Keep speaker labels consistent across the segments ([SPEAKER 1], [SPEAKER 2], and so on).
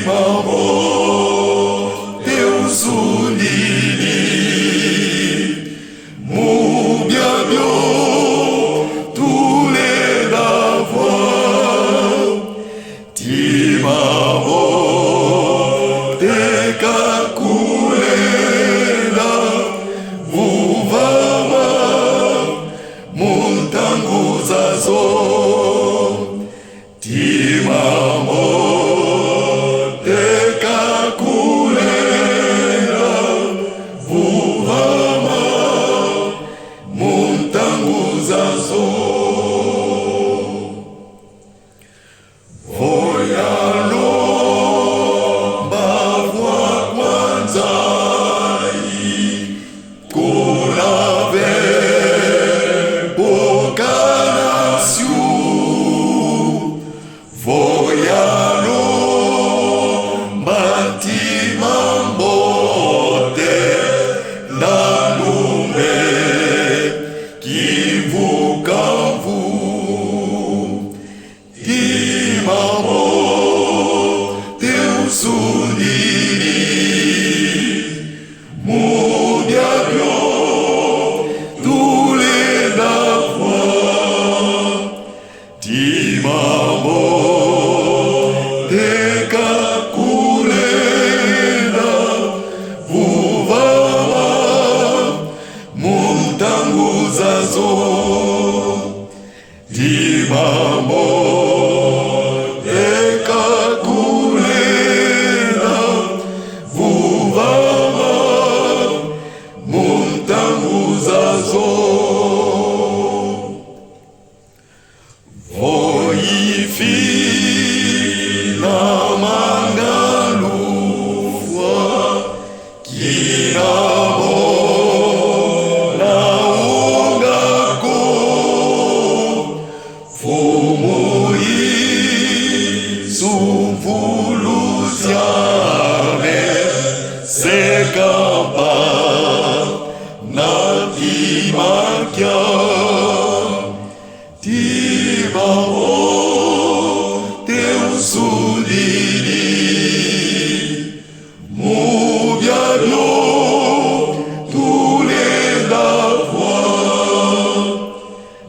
[SPEAKER 1] Timamo Deus unini Mubiabio Tule la voix Timamo Tekakulela Muvama Muntanguzazo Timamo Tekakulela Muvama Muntanguzazo Voyalomba vwa kwanzai Kulave Bokanasyu Voyalomba Timambote Nalume Kivukamvu Timamo Deus unini Mubiabio Tule la voix Timamo Tekakulela Muvama Muntanguzazo Timamo Tekakulela Muvama Muntanguzazo Voifina mangalufwa Kinamo naungako Fumui sumvuluziame Sekamba Natimakya Timamo Deus unini Mubiabio Tule la voix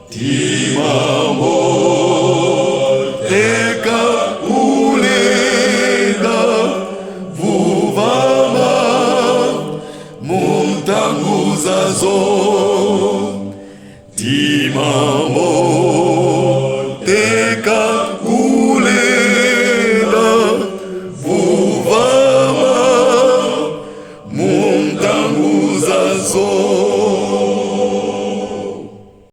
[SPEAKER 1] Timamo Tekakulela Muvama Muntanguzazo